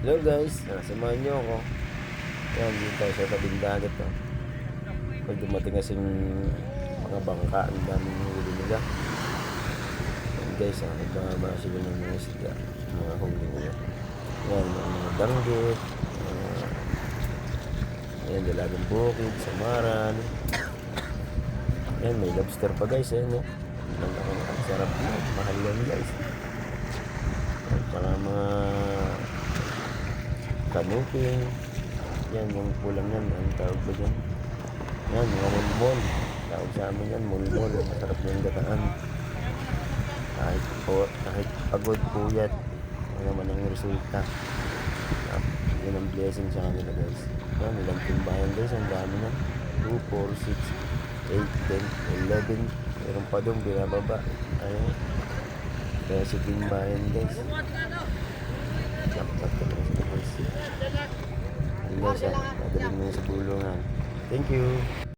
Hello guys, samahan nyo ako. Yan, dito tayo sa tabing dagat. Pag dumating kasing mga bangka, ang daming huli nila. Yan guys, nagbababa sila ng mga isda, mga huli nila. Yan, mga danggit, yan, dalagang bukid, samaran. Yan, may lobster pa guys, no? Ang sarap na, mahal yan guys. At saka mga kanuping. Yan, yung pulang yan, ang tawag ba dyan? Yan, mga mulmol. Tawag sa amin yan, mulmol. Masarap yung gataan. Kahit pagod, puyat, ano naman ang resulta. Yun ang blessing sa kanila guys. Yan, ilang timbayan guys, ang dami na. 2, 4, 6, 8, 10, 11. Meron pa doon, binababa. Ayun. Kaya si timbayan guys. Dapat ka lang sila guys. Yun guys, madaling mo sa bulungan. Thank you.